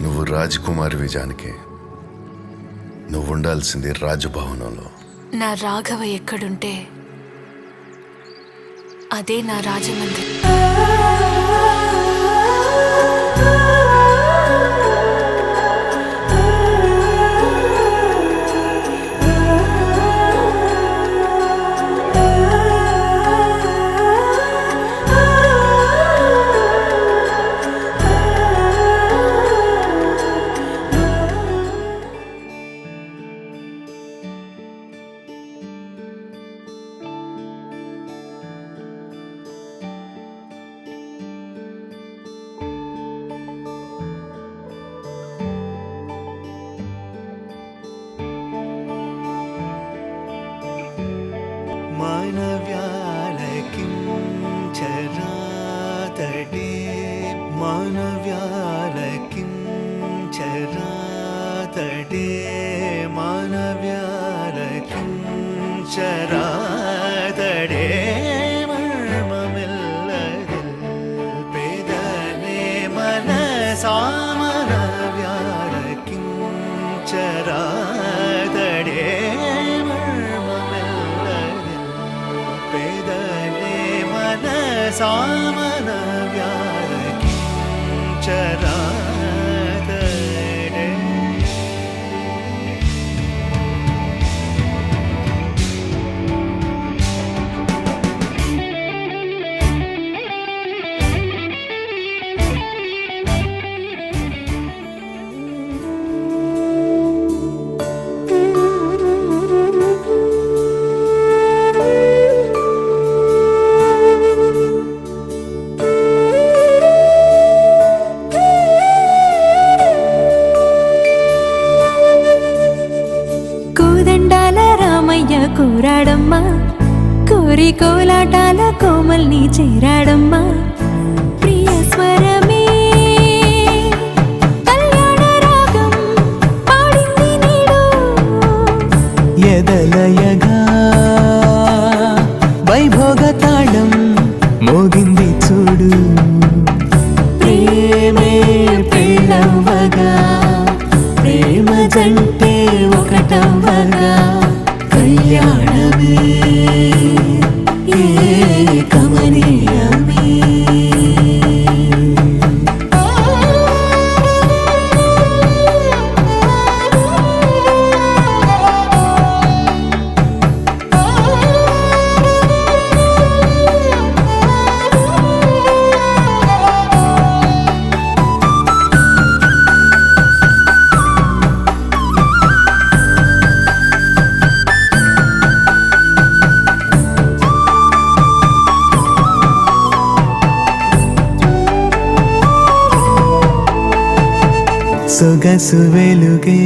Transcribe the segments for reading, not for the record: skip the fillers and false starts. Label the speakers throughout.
Speaker 1: నువ్వు రాజకుమారివి జానకి. నువ్వు ఉండాల్సింది రాజభవనంలో.
Speaker 2: నా రాఘవ ఎక్కడుంటే అదే నా రాజమందిరం.
Speaker 3: మానవ్యాలకిం చరాతడే మానవ్యాలకిం చరాతడే మానవ్యాలకిం చరాతడే మర్మమిల్లదిల్ పేదనే మనసామనవ్యాలకిం చరాతడే సామన వ్యారకి చరాతడే.
Speaker 2: కోరాడమ్మా కోరి కోలాటాల కోమల్ని చేరాడమ్మా. ప్రియ స్వరమే కళ్యాణ రాగం పాడింది నీడు
Speaker 3: ఎదలయగా వైభోగ తాళం మోగింది చూడు. ప్రేమే పెళ్ళవ్వగా ప్రేమ జంటే ఒకటవ్వగా కళ్యాణమే కమనీయమే. సొగసు వెలుగే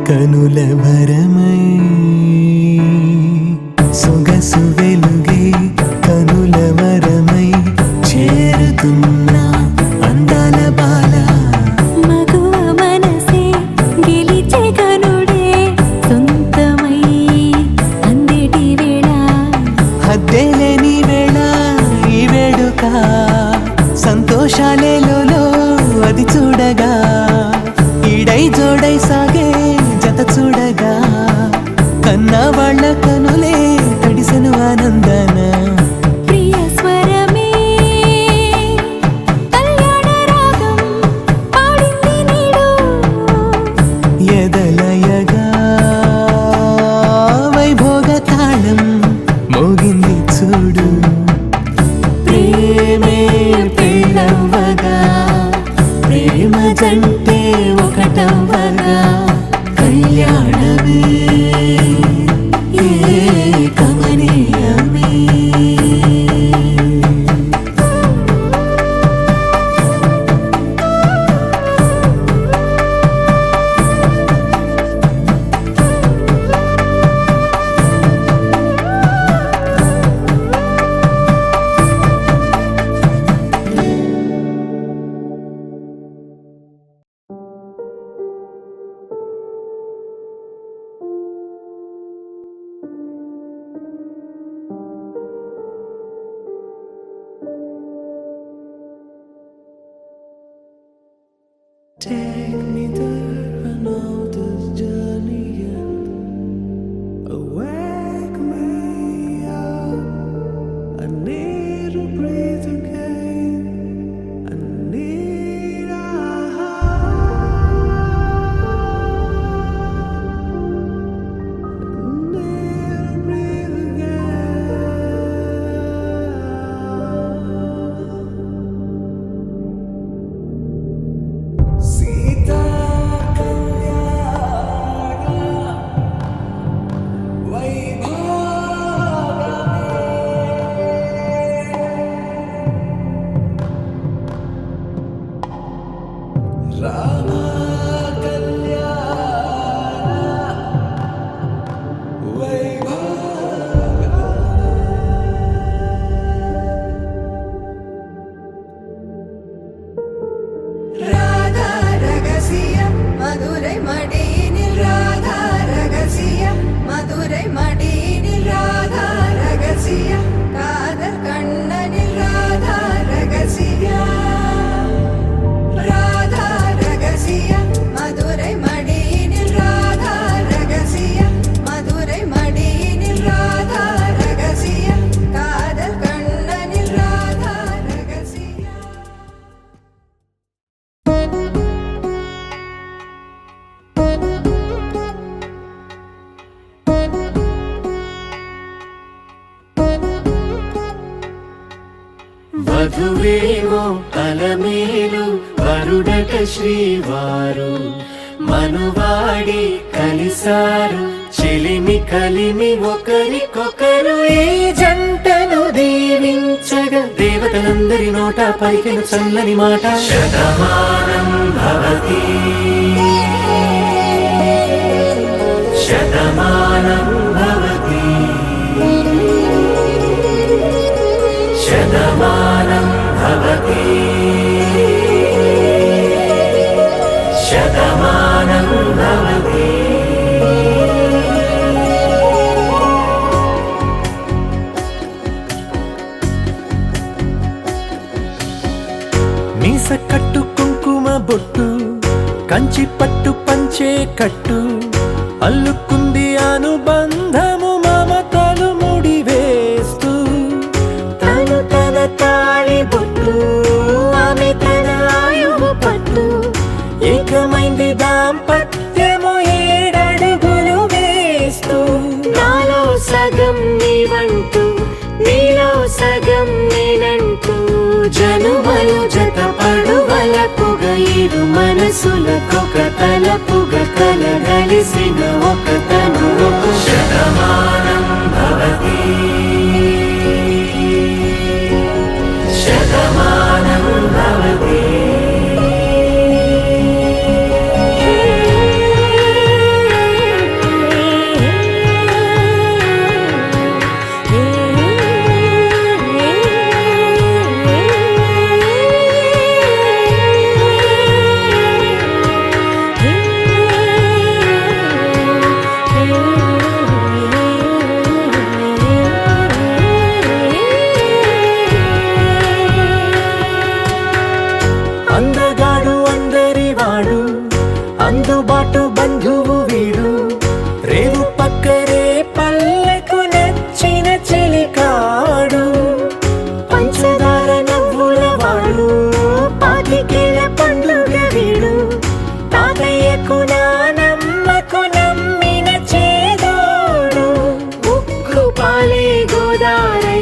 Speaker 3: కనుల భరమై సొగసు వెలుగే కనుల వరమై చేరుతున్న అందాల బాల.
Speaker 2: మగువ మనసే గెలిచే కనుడే సొంతమై అందేటి వేళ
Speaker 3: హద్దేలేని వేళ ఈ వేడుక సంతోషాలేలో అది చూడగా ఈడై జోడై సాగే జత చూడగా కన్నా వాళ్ళ కనులే తడిసెను ఆనందన.
Speaker 2: ప్రియ స్వరమే కళ్యాణ రాగం పాడింది నీడు
Speaker 3: ఎదలయగా వైభోగ తాళం మోగింది చూడు. ప్రేమే పెళ్ళవ్వగా ప్రేమ జంటే ఒకటవ్వగా కళ్యాణమే కమనీయమే. వధువేమో అలమేలు వరుడట శ్రీవారు మనువాడి కలిసారు చెలిమి కలిమి ఒకరికొకరు ఈ జంటను దీవించగా దేవతలందరి నోట పలికిన చల్లని మాట శతమానం భవతి శతమానం భవతి శతమానం భవతి శతమానం భవతి. మీస కట్టు కుంకుమ బొట్టు కంచి పట్టు పంచే కట్టు అల్లుకుంది అనుబంధము మమతలు ముడివేస్తూ తను తన తాళి బొట్టు ఆమె తన ఆయువు పట్టు ఏకమైంది దాంపత్యము 7 అడుగులు వేస్తూ నాలో సగం నీవంటూ నీలో సగం నేనంటూ జనుమలు జత పడువలపుగ ఇరు మనసులకొక తలపుగ కలగలిసిన ఒక తను శతమానం భవతి శతమానం భవతి. అందగాడు అందరివాడు అందుబాటు బంధువు వీడు రేవు పక్కరే పల్లెకు నచ్చిన చెలికాడు పంచదార నవ్వుల వాడు పాతికేల పండుగ వీడు తాతయ్యకు నానమ్మకు నమ్మిన చేదోడు ఉక్కు పాలే గోదారై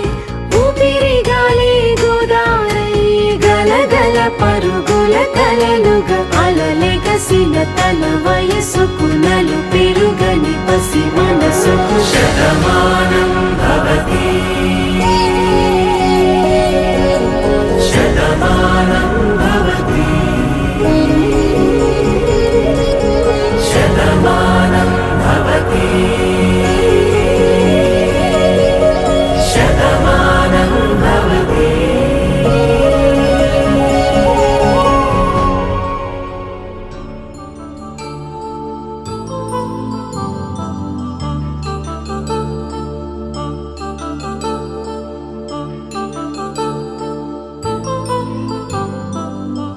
Speaker 3: ఊపిరి గాలే గోదారై గలగల పరుగుల కలలుగా అలలెగసిన తన వయసుకు నలు పెరుగని పసి మనసుకు శతమానం భవతి శతమానం భవతి శతమానం భవతి శతమానం భవతి.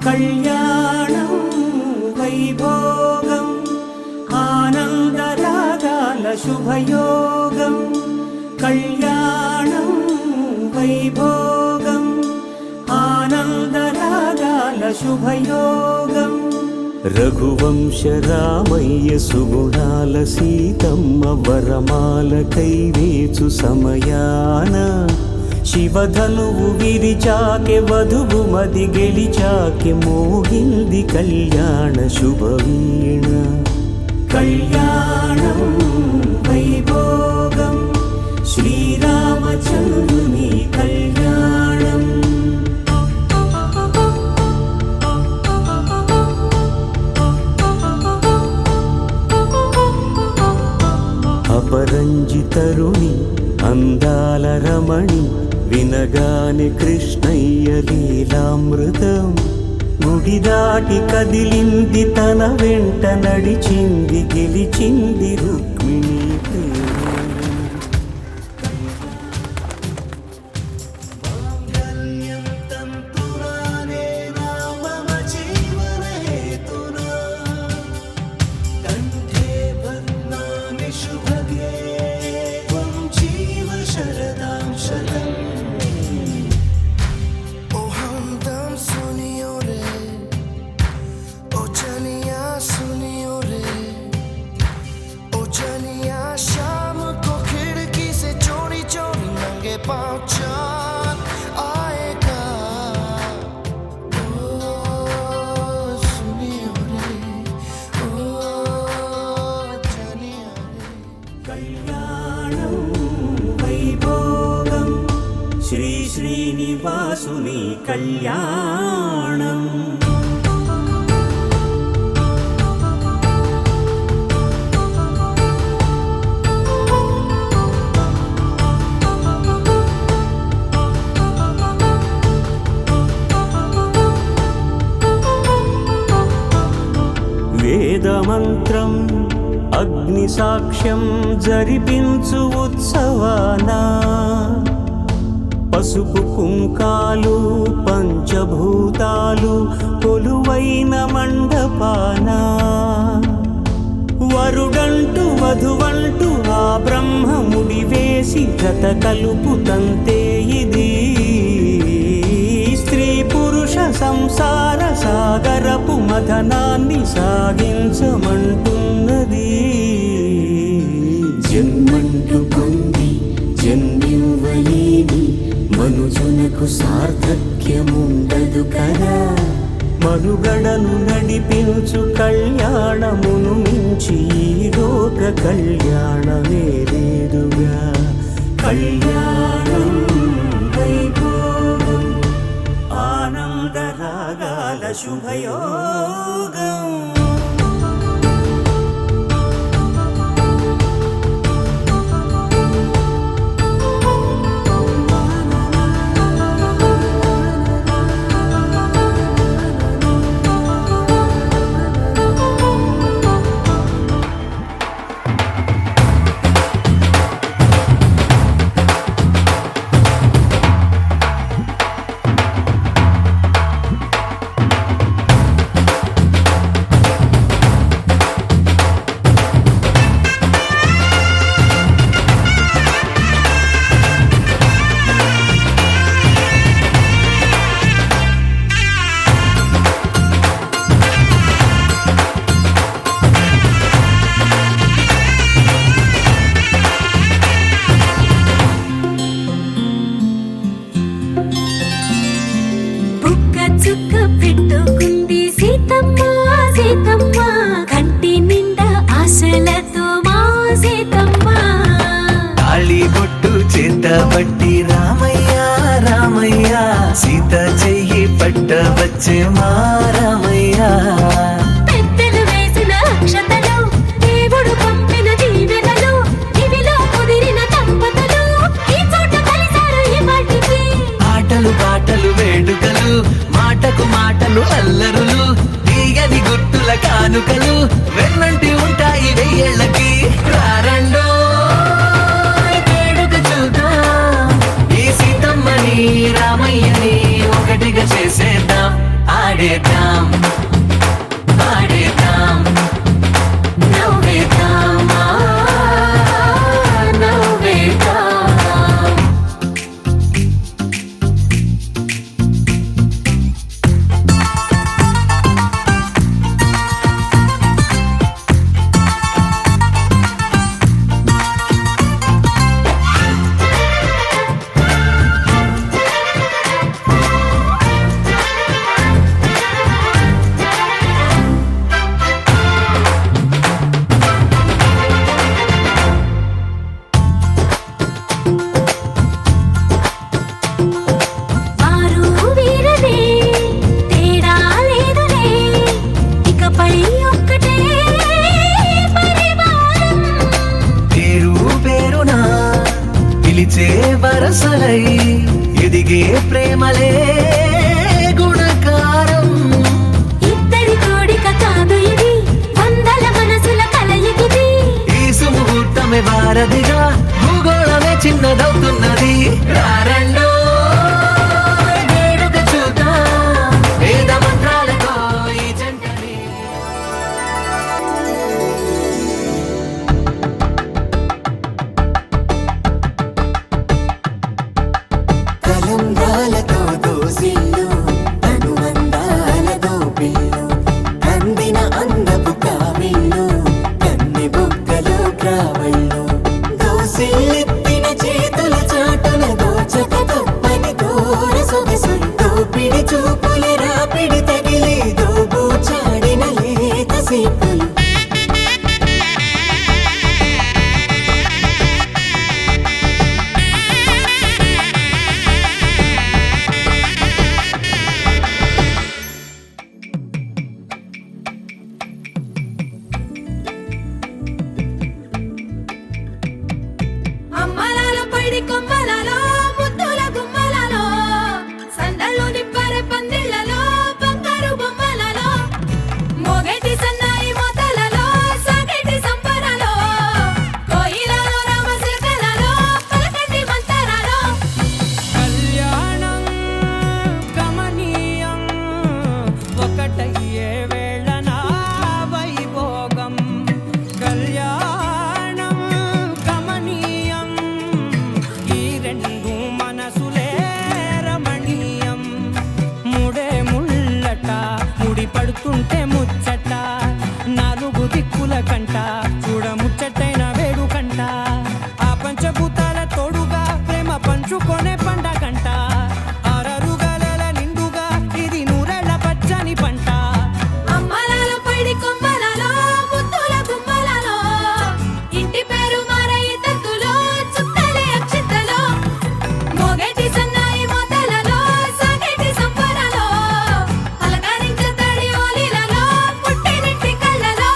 Speaker 3: కళ్యాణం వైభోగం ఆనందరాగాల శుభయోగం కళ్యాణం వైభోగం ఆనందరాగాల శుభయోగం రఘువంశ రామయ్య సుగుణాల సీతమ్మ వరమాల కైవేచు సమయాన శివధనువు విరిచాకె వధువు మది గెలిచాకె మోగింది కళ్యాణ శుభవీణ కళ్యాణం వైభోగం శ్రీరామచంద్రుని కళ్యాణం. అపరంజి తరుణి అందాల రమణి వినగానే కృష్ణయ్య లీలామృతం గుడి దాటి కదిలింది తన వెంట నడిచింది గెలిచింది రుక్మిణి
Speaker 4: पाँव चाँद आएगा
Speaker 3: కళ్యాణం వైభోగం శ్రీ శ్రీనివాసుని కళ్యాణం. వేదమంత్రం అగ్ని సాక్ష్యం జరిపించు ఉత్సవాన పసుపు కుంకాలు పంచభూతాలు కొలువైన మండపాన వరుడంటూ వధువంటూ ఆ బ్రహ్మముడి వేసి జత కలుపుతంతే ఇది స్త్రీ పురుష సంసార సాగరపు మథనాన్ని సాగించమంటున్నది. జన్మంటూ పొంది జన్మివ్వలేని మనుజునకు సార్థక్యముండదు కదా. మనుగడను నడిపించు కళ్యాణమును మించి ఈ లోక కళ్యాణమే లేదుగా. కళ్యాణం వైభోగం ఆనందరాగాల శుభయోగం.
Speaker 2: చుక్క పెట్టుకుంది సీతమ్మ సీతమ్మ కంటి నిండా ఆశలతో మా సీతమ్మ.
Speaker 4: తాళి బొట్టు చేత పట్టి రామయ్య రామయ్య సీత చెయ్యి పట్ట వచ్చే మా రామయ్య.
Speaker 2: పెద్దలు వేసిన అక్షతలు దేవుడు పంపిన దీవెనలు ఇవిలో కుదిరిన దంపతులు ఈ చోట కలిసారు ఈ వాటికి.
Speaker 4: ఆటలు పాటలు వేడుకలు మాటకు మాటలు అల్లరులు తీయని గుర్తుల కానుకలు వెన్నంటి ఉంటాయి వెయ్యేళ్ళకి. రారండో వేడుక చూద్దాం ఈ సీతమ్మని రామయ్యని ఒకటిగా చేసేద్దాం. ఆడేద్దాం ఆడేద్దాం
Speaker 2: నవ్వేద్దాం నవ్వేద్దాం. వారు వీరనే తేడా లేదులే ఇకపై ఒక్కటే పరివారం.
Speaker 4: పేరు పేరునా పిలిచే వరసలై ఎదిగే ప్రేమలే గుణకారం.
Speaker 2: ఇద్దరి కోడిక కాదు ఇది వందల మనసుల కలయికిది.
Speaker 4: ఈ సుముహూర్తమే వారధిగా భూగోళమే చిన్నదవుతున్నది. రారండో వేడుక చూద్దాం వేద మంత్రాలతో ఈ జంటని.
Speaker 3: తలంబ్రాలతో దోసిల్లు అనుబంధాలతో పిల్లు కందిన అందపు కావిళ్ళు కన్ని బుగ్గలు క్రావళ్ళు దోసిల్లెత్తిన చేతుల చాటున దోచక తప్పని దూర సొగసులు దోపిడి చూపుల రాపిడి తగిలి దోబూచాడిన లేత సీపులు.
Speaker 2: పైడి కొమ్మలలో ముద్దుల గుమ్మలలో సందళ్ళు నింపరే పందిళ్లలో బంగారు బొమ్మలలో మోగేటి సన్నాయి మోతలలో సాగేటి సంబరాలో కోయిలలో రామశిల్కలలో పలకటి మంతరాలో
Speaker 5: కళ్యాణం గమనీయం ఒకటయ్యే వేళ నా వైభోగం కళ్యాణం గమనీయం ఈ రెండు మనసులే రమణీయం ముడే ముళ్ళట ముడి పడుతుంటే ముచ్చట నాలుగు దిక్కుల కంట చూడ ముచ్చటైన వేడుకంట ఆ పంచభూతాల తోడుగా ప్రేమ పంచుకొనే పండగంట ఆరరుగల నిండుగా ఇది నూరెళ్ళ పచ్చని పంట
Speaker 2: అమ్మలాల పైడి కొమ్మలలో ముద్దుల గుమ్మలలో ఇంటి పేరు మారయి తత్తులో చుట్టలే అక్షింతలో మోగేటి సన్నాయి మోతలలో సాగేటి సంబరాలో అలకరించే తడి ఓలిలలో పుట్టినింటి కళ్ళలో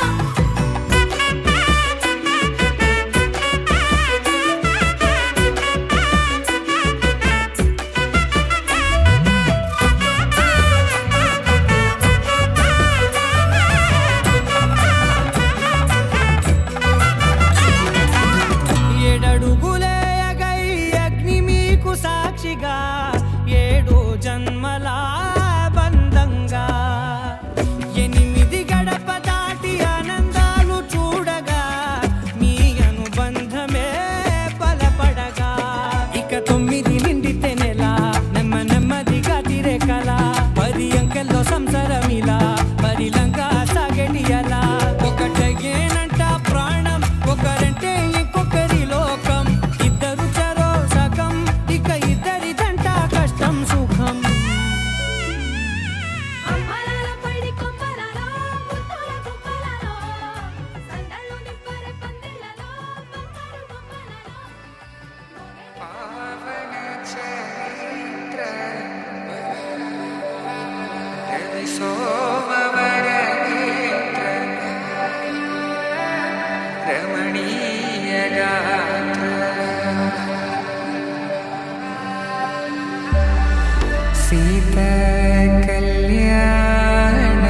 Speaker 5: ఏడడుగులే ఎగై అగ్ని మీకు సాక్షిగా ఏడు జన్మల బంధంగా ఎనిమిది గడప దాటి ఆనందాలు చూడగా మీ అనుబంధమే బలపడగా ఇక 9 నిండితే నెల నెమ్మదిగా తిరే కల 10 అంకెల్లో సంసారమిలా పరిలంగా సాగేటి అలా ఒకటేనంట ప్రాణం ఒకరంటే ఇంకొకరి లోకం ఇద్దరు చరో సగం ఇక ఇద్దరిదంట కష్టం సుఖం
Speaker 2: అమ్మలాల పైడి కొమ్మలలో ముద్దుల గుమ్మలలో సందళ్ళు నింపరే పందిళ్లలో బంగారు బొమ్మలలో
Speaker 5: సీత కళ్యాణ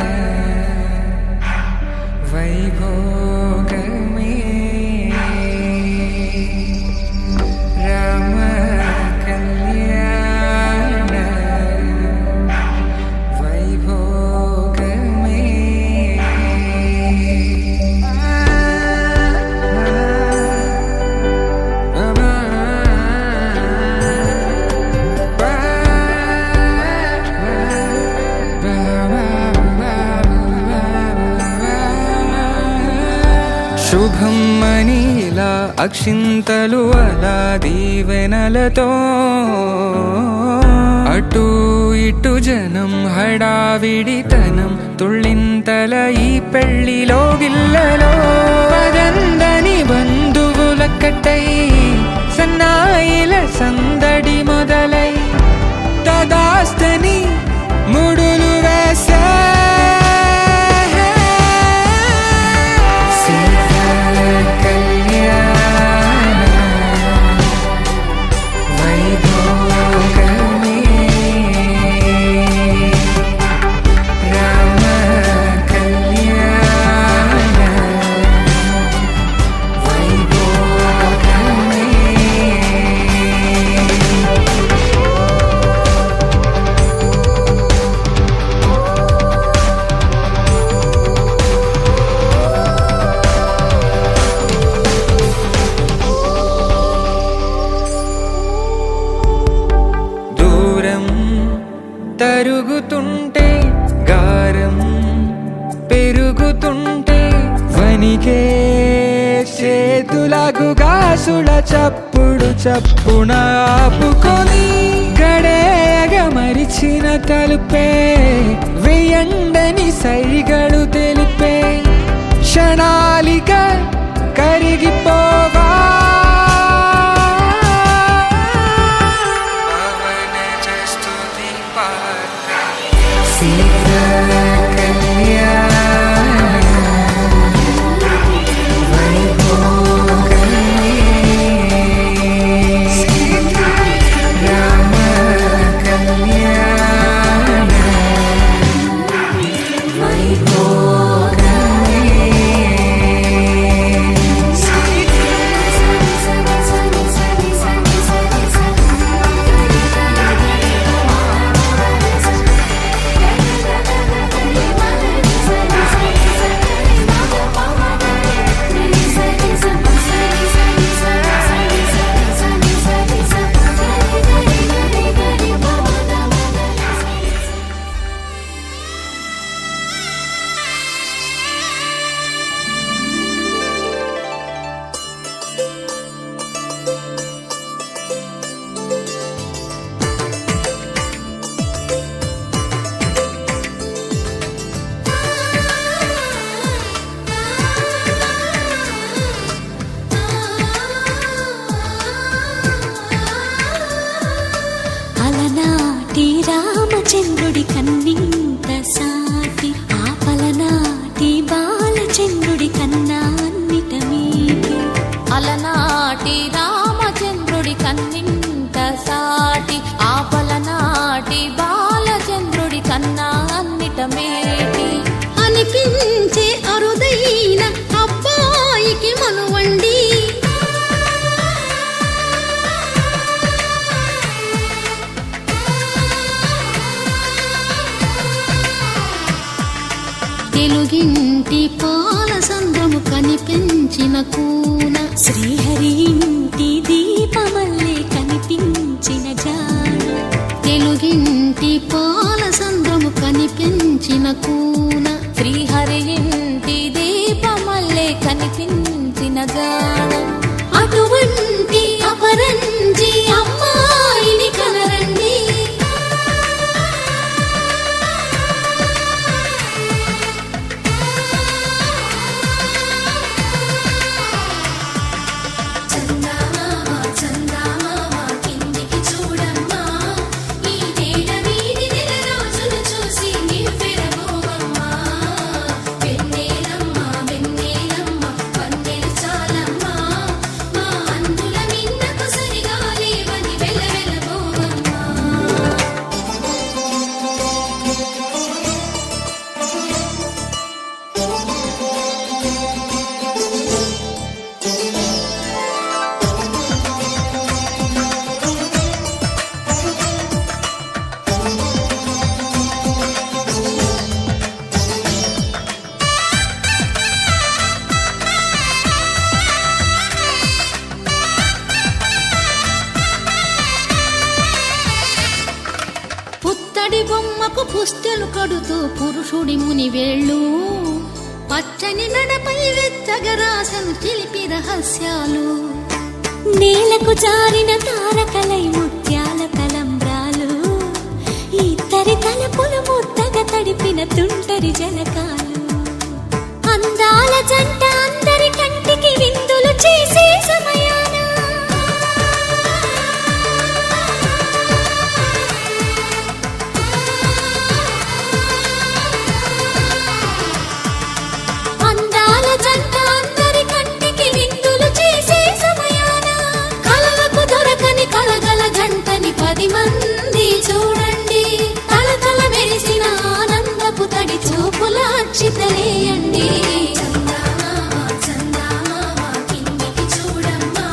Speaker 5: వైభోగమే రామ కళ్యాణ వైభోగమే శుభం మనీలా అక్షింతలు అలా దీవెనలతో అటు ఇటు జనం హడావిడితనం తుళ్ళింతల ఈ పెళ్లిలో గిల్లలో పదందని బంధువులక్కటై సన్నాయిల సందడి మొదలై తదాస్తని ముడులు వేసా తరుగుతుంటే గారం పెరుగుతుంటే వనికే చేతులకు గాసుల చప్పుడు చప్పున ఆపుకొని గడేయగ మరిచిన తలుపే వెయ్యండని సైగడు తెలిపే క్షణాలిక కరిగిపోవా
Speaker 2: నాటి రామచంద్రుడి కన్నింత సాటి ఆపల నాటి బాలచంద్రుడి కన్నా అన్నిట మేటి
Speaker 6: అనిపించే అరుదైన అబ్బాయికి మనువండి తెలుగింటి పాల సంద్రము కనిపించిన కూన శ్రీహరి ఇంటి దీపమల్లే కనిపించిన జాడ తెలుగింటి పాల సంద్రము కనిపించిన కూన
Speaker 2: శ్రీహరి ఇంటి దీపమల్లే కనిపించిన జాడ
Speaker 6: అటువంటి అపరంజి అమ్మాయిని కనరండి చందమామ చందమామ కిందికి చూడమ్మా ఈ నేల వీధి నెల రోజులు చూసి నివ్వెరబోవమ్మా వెన్నెలమ్మ వెన్నెలమ్మ పన్నెలు చాలమ్మా మా అందుల మిన్నకు సరిగా లేవని వెలవెలబోవమ్మా పుత్తడి బొమ్మకు పుస్తెలు కడుతూ పురుషుడి ముని వేళ్ళు పచ్చని నడపై వెచ్చగరాసను చిలిపి రహస్యాలు నేలకు జారిన తారకలై ముత్యాల తలంబ్రాలు ఇద్దరి తలపులు ముద్దగా తడిపిన తుంటరి జలకాలు అందాల జంట అందరి కంటికి విందులు చేసే సమయాన అందాల జంట అందరి కంటికి విందులు చేసే సమయాన కలలకు దొరకని కలగల జంటని 10 మంది చూడండి తలతల మెరిసిన ఆనందపు తడి చూపుల అక్షితలేయండి చందమామ చందమామ కిందికి చూడమ్మా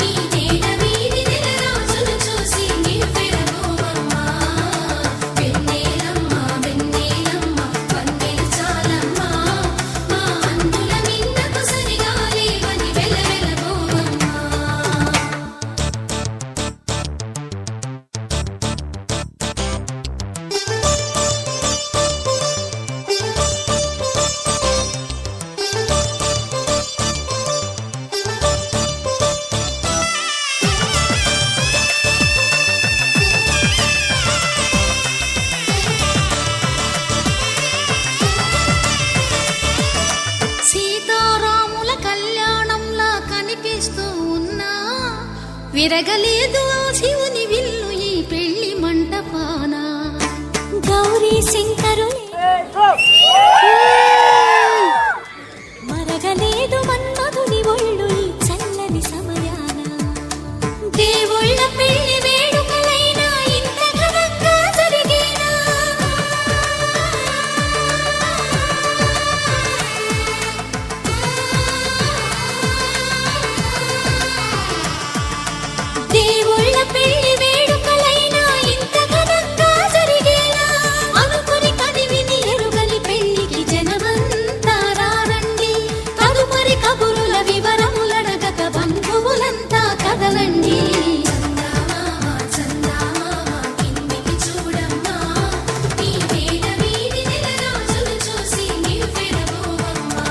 Speaker 6: ఈ నేల వీధి నెల రోజులు చూసి నివ్వెరబోవమ్మా వెన్నెలమ్మ వెన్నెలమ్మ పన్నెలు చాలమ్మా మా అందుల మిన్నకు సరిగా లేవని వెలవెలబోవమ్మా సీతారాముల కళ్యాణంలా కనిపిస్తూ ఉన్నా విరగలేదు ఆ శివుని విల్లు ఈ పెళ్లి మంటపాన గౌరీ శంకరుని మరగలేదు మన్మధుని ఒళ్ళు ఈ చల్లని సమయాన దేవుళ్ళ పెళ్లి వేడుకలైనా ఇంత ఘనంగా జరిగేనా దేవుళ్ళ పెళ్లి వేడుకలైనా ఇంత ఘనంగా జరిగేనా అనుకుని కదివిని ఎరుగని పెళ్లికి జనమంతా రారండి తదుపరి కబురుల వివరములడగక బంధువులంతా కదలండి చందమామ చందమామ కిందికి చూడమ్మా ఈ నేల వీధి నెల రోజులు చూసి నివ్వెరబోవమ్మా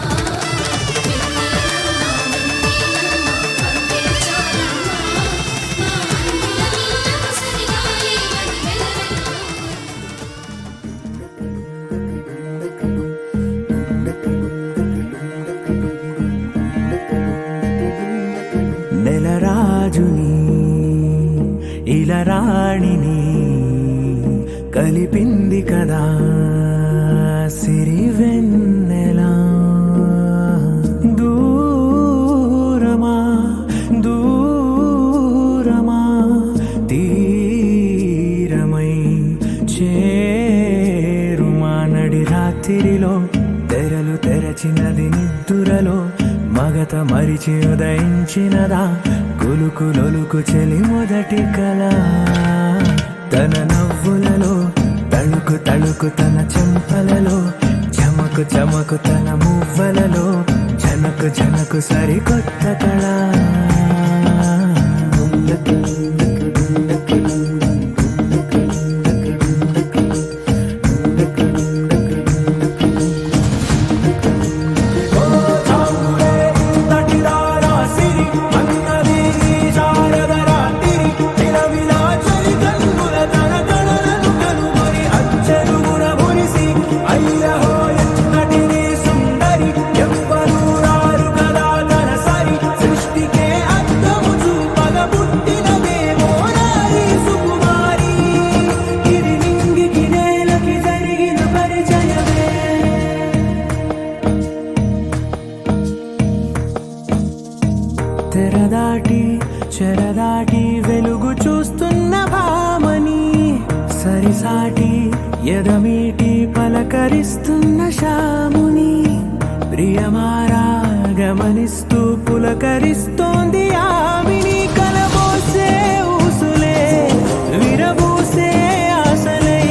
Speaker 6: వెన్నెలమ్మ వెన్నెలమ్మ పన్నెలు చాలమ్మా మా అందుల మిన్నకు సరిగా లేవని వెలవెలబోవమ్మా
Speaker 7: నెలరాజుని ఇలరాణిని కలిపింది కదా సిరివెన్నెలా దూరమా పంచినదా కులుకులొలుకు చెలి మొదటి కళ తన నవ్వులలో తళుకు తళుకు తన చెంపలలో చమకు చమకు తన మువ్వలలో జనకు జనకు సరికొత్త కళ తెరదాటి చెరదాటి వెలుగు చూస్తున్న భామని సరిసాటి ఎదమీటి పలకరిస్తున్న శాముని ప్రియమారా గమనిస్తూ పులకరిస్తోంది ఆమిని కలబోసే ఊసులే విరబూసే ఆశలై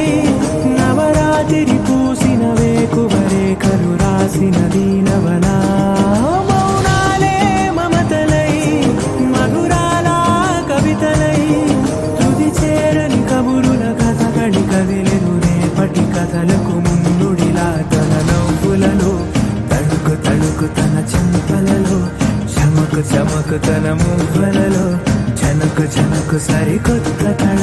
Speaker 7: నవరాత్రి పూసిన వేకువరేఖలు రాసిన దీనవనా కదిలెను రేపటి కథలకు ముందుడిలా తన నవ్వులలో తడుకు తడుకు తన చెంపలలో చమకు చమకు తన మువ్వలలో జనకు జనకు సరికొత్త కళ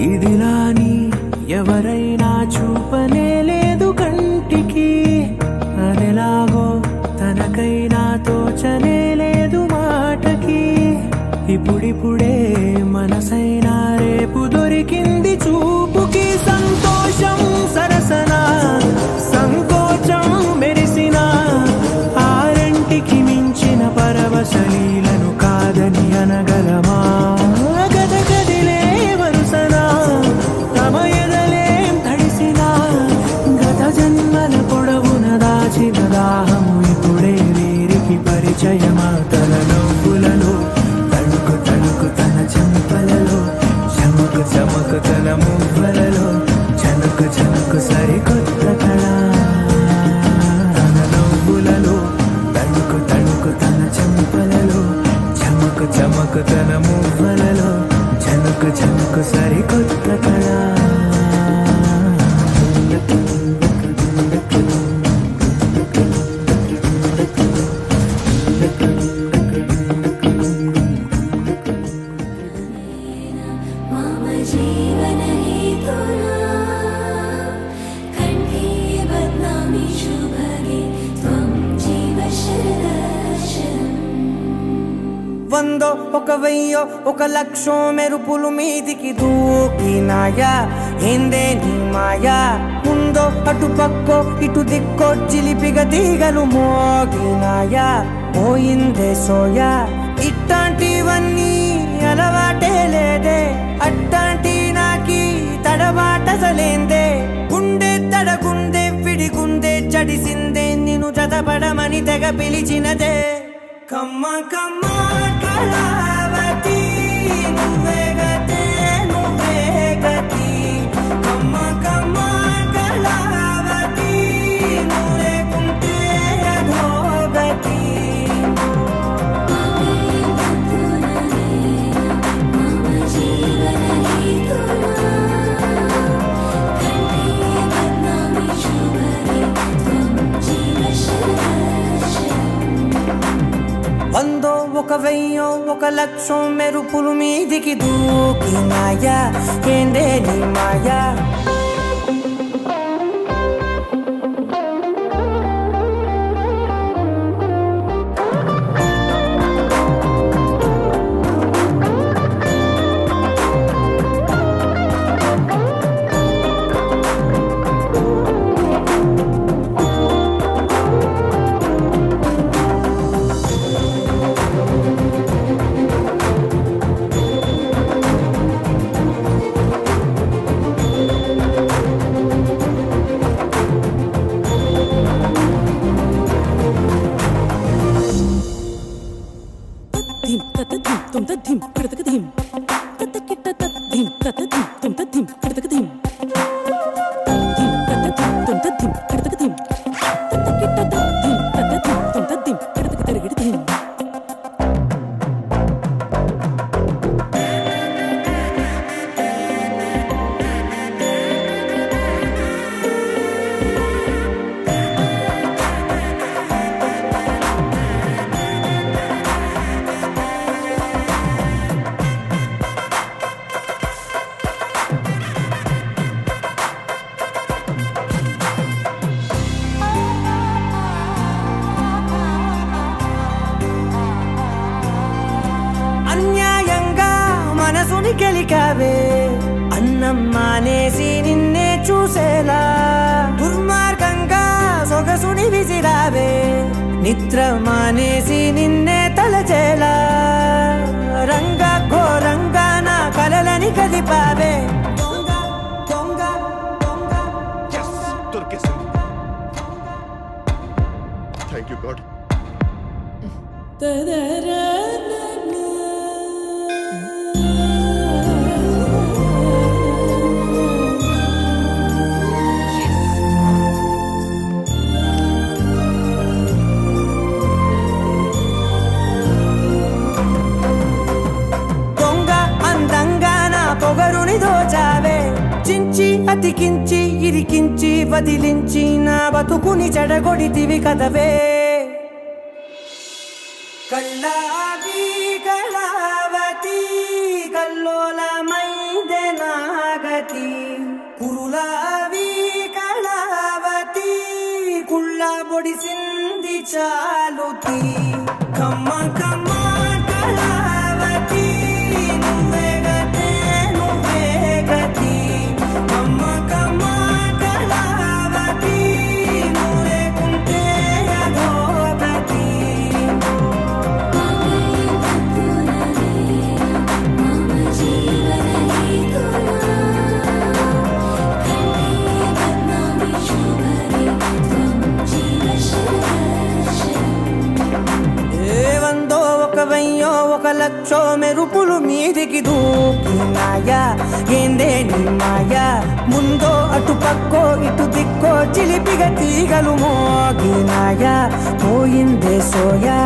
Speaker 7: ఇదిలాని ఎవరైనా చూపనే లేదు కంటికి అదెలాగో తనకైనా తోచనే లేదు మాటకి ఇప్పుడిప్పుడే మనసైనా రేపు దొరికింది చూపుకి సంతోషం సరసన సంకోచం మెరిసిన ఆరంటికి మించిన పరవశలీలను కాదని అనగలమా గదగదిలే వరుసనా తమ ఎదలేం తడిసినా గత జన్మల పొడవున దాచిన దాహము ఇప్పుడే వీరికి పరిచయమా తన నవ్వులలో తణుకు తణుకు తన చెంపలలో చమకు చమకు తన మువ్వలలో చనుకు చనుకు సరికొత్త కళ తన నవ్వులలో తణుకు తణుకు తన చెంపలలో చమకు చమకు తన మువ్వలలో చనుకు చనుకు సరికొత్త కళ
Speaker 6: मम जीवन हेतुना कण्ठे बध्नामि शुभगे त्वं जीव शरदशरम्
Speaker 3: వందో ఒక వెయ్యో ఒక లక్షో మెరుపులు మీదికి దూకినాయా ఏందే నీ మాయా ఉందో అటు పక్కో ఇటు దిక్కో చిలిపిగ తీగలు మోగినాయా పోయిందే సోయా ఇట్లాంటివన్నీ అలవాటే లేదే అట్లాంటి నాకి తడబాటసలేందే గుండె తడగుందే విడిగుందే చడిసిందే నిన్ను జతపడమని తెగ పిలిచినదే కమ్మ కమ్మ కళావతి నువ్వే గతే నువ్వే గతి కమ్మ కమ్మ కళావతి నువ్వు లేకుంటే అధోగతి
Speaker 6: मम जीवन हेतुना कण्ठे बध्नामि शुभगे त्वं जीव शरदशरम्
Speaker 3: వందో ఒక వెయ్యో ఒక లక్షో మెరుపులు మీదికి దూకినాయా ఏందే నీ మాయా అన్యాయంగా మనసుని గెలికావే అన్నం మానేసి నిన్నే చూసేలా దుర్మార్గంగా సొగసుని విసిరావే నిద్ర మానేసి నిన్నే తలచేలా రంగ ఘోరంగా నా కలలని కదిపావే దొంగ దొంగ దొంగ
Speaker 1: దొరికేసింది. Thank you God.
Speaker 3: దొంగ అందంగా నా పొగరుని దోచావే చించి అతికించి ఇరికించి వదిలించి నా బతుకుని చెడగొడితివి కదవే కళ్ళావి కళావతి కల్లోలమైందే నాగతి కురులావి కళావతి కుళ్ళ పొడిసింది చాలుతి కమ్మ కమ్మ కళావతి నువ్వే గతే నువ్వే గతి కమ్మ కమ్మ కళావతి నువ్వు లేకుంటే అధోగతి ఏవందో ఒక వెయ్యో ఒక లక్షో మెరుపులు మీదికి దూకినాయా ఏందే నీ మాయా ముందో అటు పక్కో ఇటు దిక్కో చిలిపిగా తీగలు మోగినాయా పోయిందే సోయా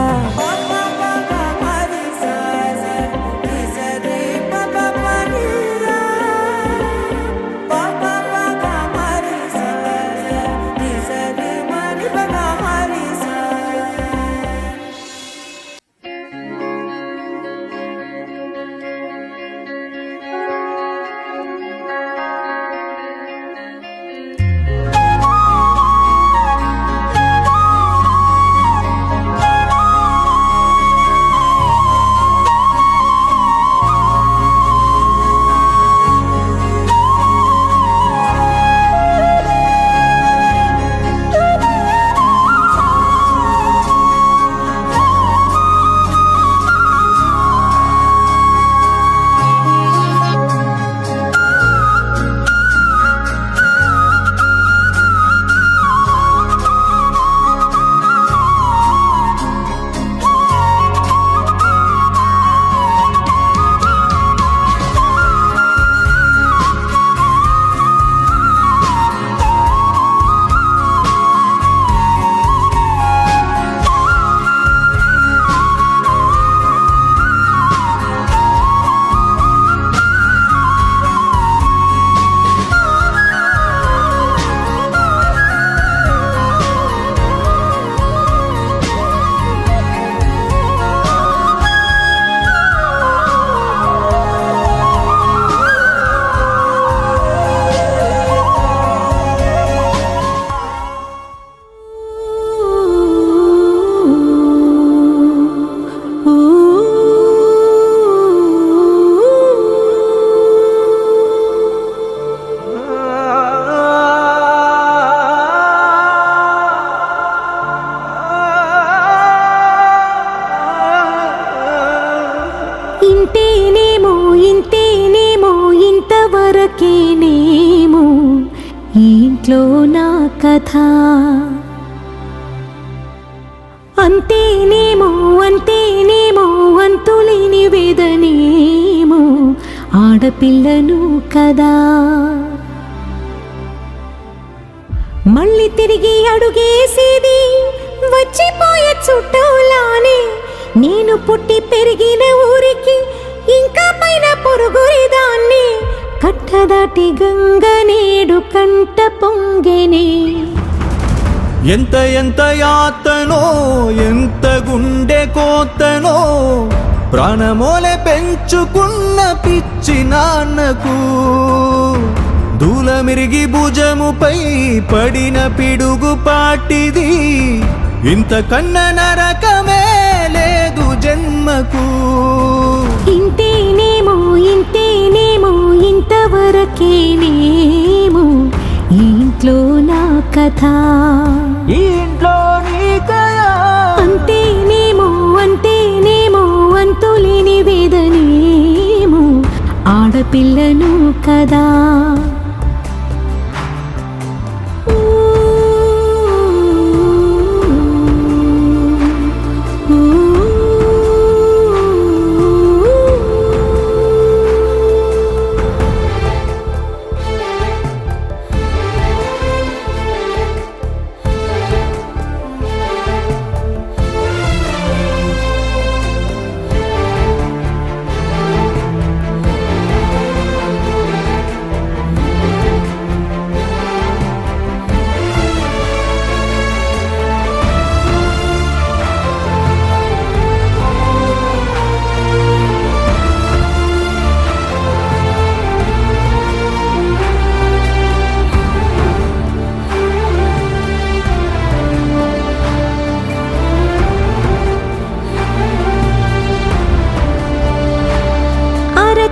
Speaker 6: ఇంతేనేమో ఇంతేనేమో ఇంతవరకేనేమో ఈ ఇంట్లో నా కథ అంతేనేమో అంతేనేమో అంతులేని వేదనేమో ఆడ ఆడపిల్లను కదా. మళ్ళీ తిరిగి అడుగేసేది వచ్చిపోయే చుట్టూలానే. నేను పుట్టి పెరిగిన ఊరికి ఇంకా పైన పొరుగురిదాన్ని. కట్టదాటి గంగ నేడు కంట పొంగెనే.
Speaker 7: ఎంత ఎంత యాతనో ఎంత గుండె కోతనో ప్రాణమోలే పెంచుకున్న పిచ్చి నాన్నకు. దూలమిరిగి భుజముపై పడిన పిడుగు పాటిది. ఇంతకన్న నరకమే లేదు జన్మకు.
Speaker 6: ఇంతేనేమో ఇంతేనేమో ఇంతవరకేనేమో ఈ ఇంట్లో నా కథ.
Speaker 7: ఈ ఇంట్లో నీ కథ.
Speaker 6: అంతేనేమో అంతేనేమో అంతులేని వేదనేమో ఆడపిల్లను కదా.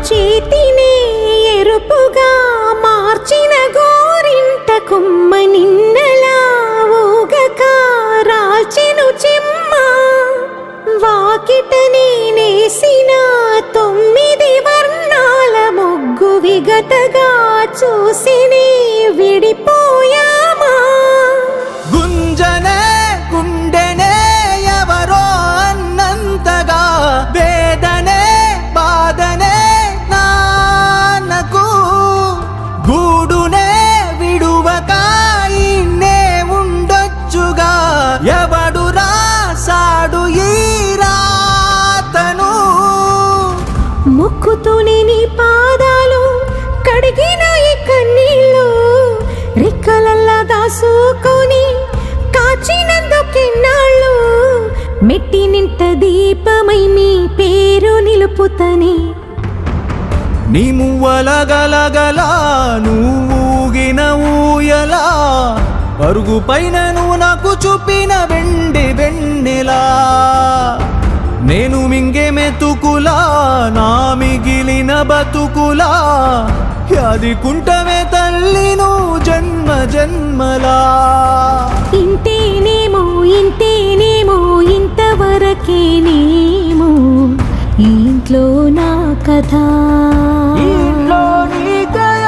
Speaker 6: చేతిని ఎరుపుగా మార్చిన గోరింట కొమ్మ నిన్నలా ఊగక రాల్చెను చెమ్మ. వాకిట నేనేసిన 9 వర్ణాల ముగ్గు విగతగా చూసిని విడిపోయామా.
Speaker 7: గుంజనే గుండెనే ఎవరో అన్నంతగా వేదనే బాధనే నాన్నకు. గూడునే విడువక ఇన్నే ఉండొచ్చుగా ఎవడు రాసాడు ఈ రాతను.
Speaker 6: మొక్కుతూనే నీ పాదాలు కడిగిన ఈ కన్నీళ్ళు రెక్కలల్లా దాసుకొని కాచినందుకెన్నాళ్ళు. మెట్టి నింట దీపమై నీ పేరు నిలుపుతని.
Speaker 7: నీ మువ్వల గలగల నువ్వుగిన ఊయలా అరుగు పైన నువ్వు నాకు చూపిన వెండి వెన్నెలా. నేను మింగే మెతుకులా నా మిగిలిన బతుకులా అది కుంటమే తల్లి నువ్వు జన్మ జన్మలా.
Speaker 6: ఇంతేనేమో ఇంతేనేమో ఇంతవరకేనేమో ఈ ఇంట్లో నా కథ.
Speaker 7: ఇంట్లో నీ కథ.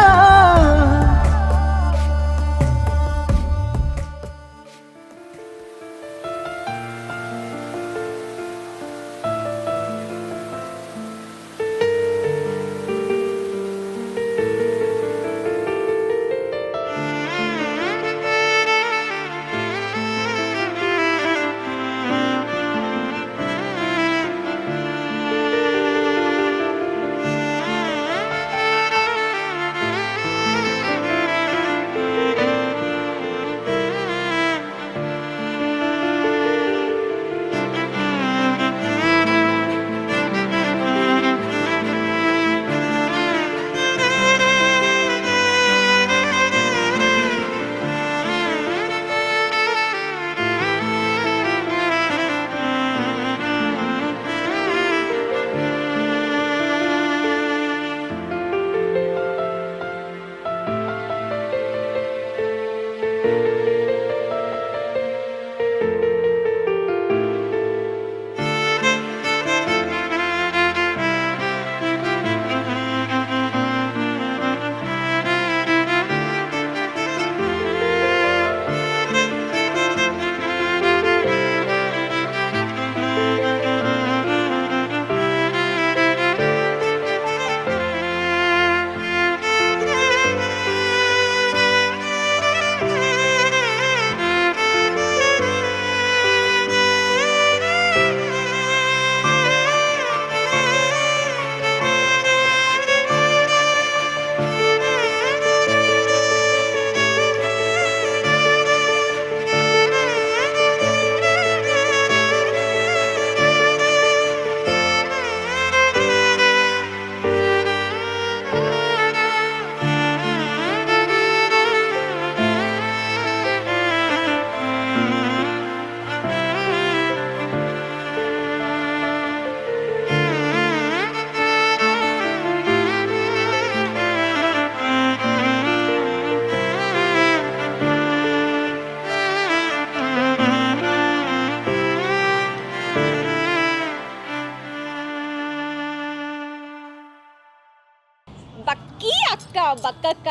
Speaker 8: బక్కీ అక్క బక్కక్క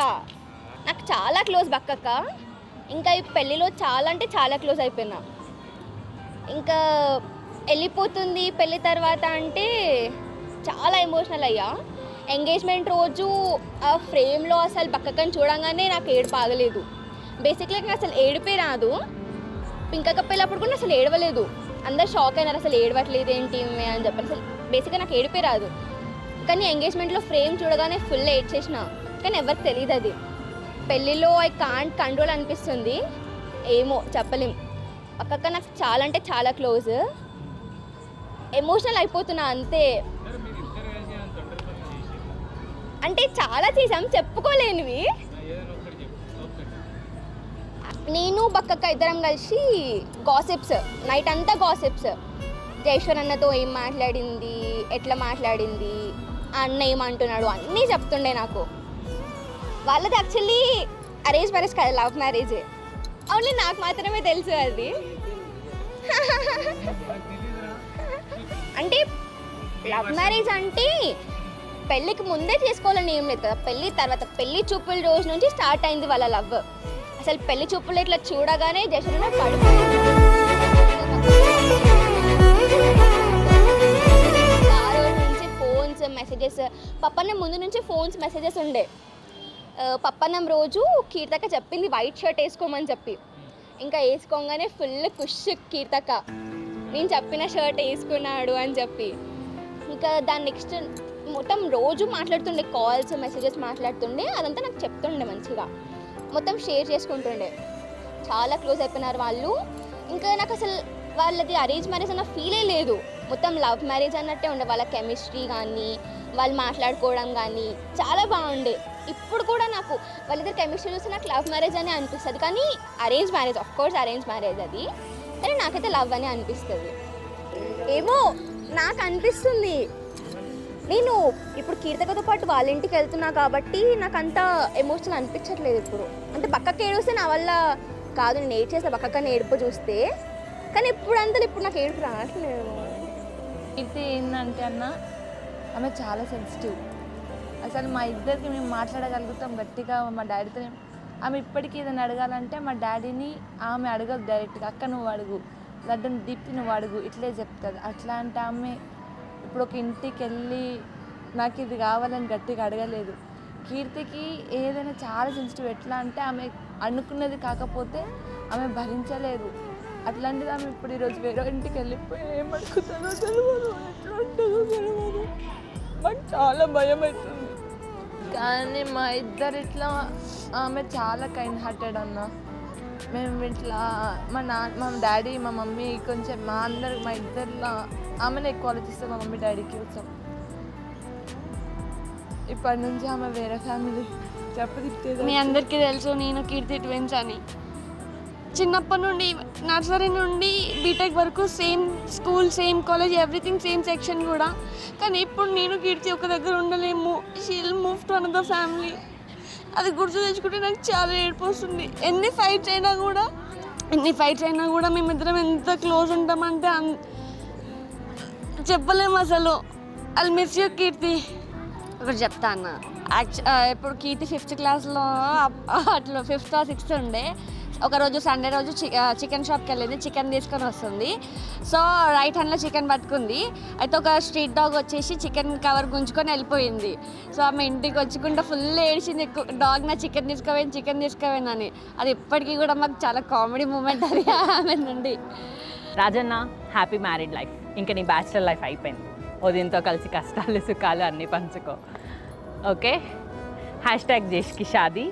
Speaker 8: నాకు చాలా క్లోజ్ బక్కక్క. ఇంకా ఈ పెళ్ళిలో చాలా అంటే చాలా క్లోజ్ అయిపోయినా. ఇంకా వెళ్ళిపోతుంది పెళ్ళి తర్వాత అంటే చాలా ఎమోషనల్ అయ్యా. ఎంగేజ్మెంట్ రోజు ఆ ఫ్రేమ్లో అసలు బక్కక్కని చూడంగానే నాకు ఏడుపు ఆగలేదు. బేసిక్లీ నాకు అసలు ఏడిపే రాదు. పింకక్క పెళ్ళప్పుడు కూడా అసలు ఏడవలేదు. అందరు షాక్ అయినారు, అసలు ఏడవట్లేదు ఏంటి అని చెప్పి. అసలు బేసిక్గా నాకు ఏడిపే రాదు. కానీ ఎంగేజ్మెంట్లో ఫ్రేమ్ చూడగానే ఫుల్ ఏడ్చేసిన. కానీ ఎవరికి తెలియదు అది. పెళ్ళిలో ఐ కాంట్ కంట్రోల్ అనిపిస్తుంది. ఏమో చెప్పలేం. అక్క నాకు చాలా అంటే చాలా క్లోజ్. ఎమోషనల్ అయిపోతున్నా అంతే. అంటే చాలా చేసాం, చెప్పుకోలేనివి. నేను బక్కక్క ఇద్దరం కలిసి గాసిప్స్, నైట్ అంతా గాసిప్స్. జైశ్వర్ అన్నతో ఏం మాట్లాడింది, ఎట్లా మాట్లాడింది, అన్న ఏమంటున్నాడు అన్నీ చెప్తుండే నాకు. వాళ్ళది యాక్చువల్లీ అరేంజ్ మ్యారేజ్ కాదు, లవ్ మ్యారేజే. ఓన్లీ నాకు మాత్రమే తెలుసు అది. అంటే లవ్ మ్యారేజ్ అంటే పెళ్ళికి ముందే చేసుకోవాలని ఏం లేదు కదా. పెళ్ళి తర్వాత పెళ్ళి చూపుల రోజు నుంచి స్టార్ట్ అయింది వాళ్ళ లవ్. అసలు పెళ్లి చూపులు ఇట్లా చూడగానే జశ్వన్న పడిపోయింది. ఆ రోజు నుంచి ఫోన్స్ మెసేజెస్, పప్పన్నం ముందు నుంచి ఫోన్స్ మెసేజెస్ ఉండే. పప్పన్నం రోజు కీర్తక చెప్పింది వైట్ షర్ట్ వేసుకోమని చెప్పి. ఇంకా వేసుకోగానే ఫుల్ ఖుష్ కీర్తక, నేను చెప్పిన షర్ట్ వేసుకున్నాడు అని చెప్పి. ఇంకా దాని నెక్స్ట్ మొత్తం రోజు మాట్లాడుతుండే, కాల్స్ మెసేజెస్ మాట్లాడుతుండే. అదంతా నాకు చెప్తుండే మంచిగా, మొత్తం షేర్ చేసుకుంటుండే. చాలా క్లోజ్ అయిపోయినారు వాళ్ళు. ఇంకా నాకు అసలు వాళ్ళది అరేంజ్ మ్యారేజ్ అన్న ఫీలే లేదు, మొత్తం లవ్ మ్యారేజ్ అన్నట్టే ఉండే. వాళ్ళ కెమిస్ట్రీ కానీ వాళ్ళు మాట్లాడుకోవడం కానీ చాలా బాగుండే. ఇప్పుడు కూడా నాకు వాళ్ళిద్దరు కెమిస్ట్రీ చూస్తే నాకు లవ్ మ్యారేజ్ అని అనిపిస్తుంది. కానీ arrange marriage, of course arrange marriage అది, కానీ నాకైతే లవ్ అని అనిపిస్తుంది. ఏమో నాకు అనిపిస్తుంది. నేను ఇప్పుడు కీర్తకతో పాటు వాళ్ళ ఇంటికి వెళ్తున్నా కాబట్టి నాకు అంత ఎమోషనల్ అనిపించట్లేదు ఇప్పుడు. అంటే పక్కకి ఏడుస్తే నా వల్ల కాదు, నేను ఏడ్చేస్తా పక్కన ఏడుపు చూస్తే. కానీ ఇప్పుడు నాకు ఏడుపు రావట్లేదు.
Speaker 9: ఇది ఏంటంటే అన్న, ఆమె చాలా సెన్సిటివ్. అసలు మా ఇద్దరికి మేము మాట్లాడగలుగుతాం గట్టిగా. మా డాడీతో ఆమె ఇప్పటికీ ఏదైనా అడగాలంటే మా డాడీని ఆమె అడగదు డైరెక్ట్గా. అక్క నువ్వు అడుగు, లడ్డూని దీప్తి నువ్వు అడుగు, ఇట్లే చెప్తుంది. అట్లా అంటే ఆమె ఇప్పుడు ఒక ఇంటికి వెళ్ళి నాకు ఇది కావాలని గట్టిగా అడగలేదు. కీర్తికి ఏదైనా చాలా సెన్సిటివ్. ఎట్లా అంటే ఆమె అనుకున్నది కాకపోతే ఆమె భరించలేదు. అట్లాంటిది ఆమె ఇప్పుడు ఈరోజు వేరే ఇంటికి వెళ్ళిపోయి ఏమనుకుంటుందో తెలియదు, ఎట్లా ఉంటుందో తెలియదు. మాకు చాలా భయం అవుతుంది. కానీ మా ఇద్దరు ఇట్లా, ఆమె చాలా కైండ్ హార్టెడ్ అన్న. మేము ఇట్లా మా డాడీ మా మమ్మీ కొంచెం మా ఇద్దరిలో ఆమెను ఎక్కువ ఆలోచిస్తాం. మా మమ్మీ డాడీకి వచ్చాం. ఇప్పటి నుంచి ఆమె వేరే ఫ్యామిలీ చెప్పదిప్పేది.
Speaker 10: మీ అందరికీ తెలుసు నేను కీర్తి ట్విన్స్ అని. చిన్నప్పటి నుండి నర్సరీ నుండి బీటెక్ వరకు same school, same college, everything same section కూడా. కానీ ఇప్పుడు నేను కీర్తి ఒక దగ్గర ఉండలేము. She will move to another family. అది గుర్తు తెచ్చుకుంటే నాకు చాలా ఏడుపు వస్తుంది. ఎన్ని ఫైట్స్ అయినా కూడా మేమిద్దరం ఎంత క్లోజ్ ఉంటామంటే చెప్పలేము అసలు. ఐ మిస్ యూ కీర్తి. ఒకటి చెప్తా అన్న, ఇప్పుడు కీర్తి 5th క్లాస్లో అట్లా 5th or 6th ఉండే. ఒకరోజు సండే రోజు చికెన్ షాప్కి వెళ్ళింది, చికెన్ తీసుకొని వస్తుంది. సో రైట్ హ్యాండ్లో చికెన్ పట్టుకుంది. అయితే ఒక స్ట్రీట్ డాగ్ వచ్చేసి చికెన్ కవర్ గుంజుకొని వెళ్ళిపోయింది. సో ఆమె ఇంటికి వచ్చుకుంటే ఫుల్ ఏడిచింది, డాగ్ నా చికెన్ తీసుకుపోయిందని. అది ఇప్పటికీ కూడా మాకు చాలా కామెడీ మూమెంట్ అది ఆమె నుండి.
Speaker 11: Rajanna, happy married life. ఇంకా నీ బ్యాచిలర్ లైఫ్ అయిపోయింది. ఉదయంతో కలిసి కష్టాలు సుఖాలు అన్నీ పంచుకో. ఓకే, #జేష్కి షాదీ.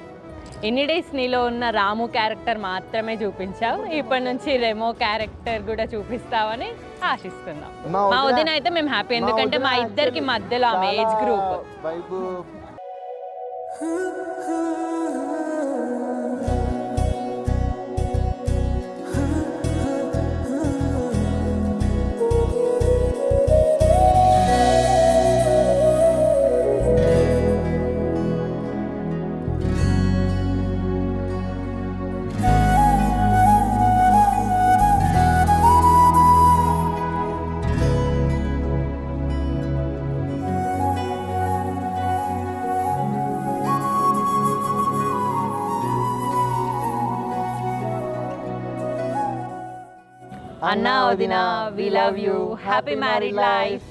Speaker 11: ఎన్ని డేస్ నీలో ఉన్న రాము క్యారెక్టర్ మాత్రమే చూపించావు, ఇప్పటి నుంచి రెమో క్యారెక్టర్ కూడా చూపిస్తావని ఆశిస్తున్నాం. మా వదిన అయితే మేము హ్యాపీ, ఎందుకంటే మా ఇద్దరికి మధ్యలో ఆమె ఏజ్ గ్రూప్. అన్నా వదిన we love you happy married life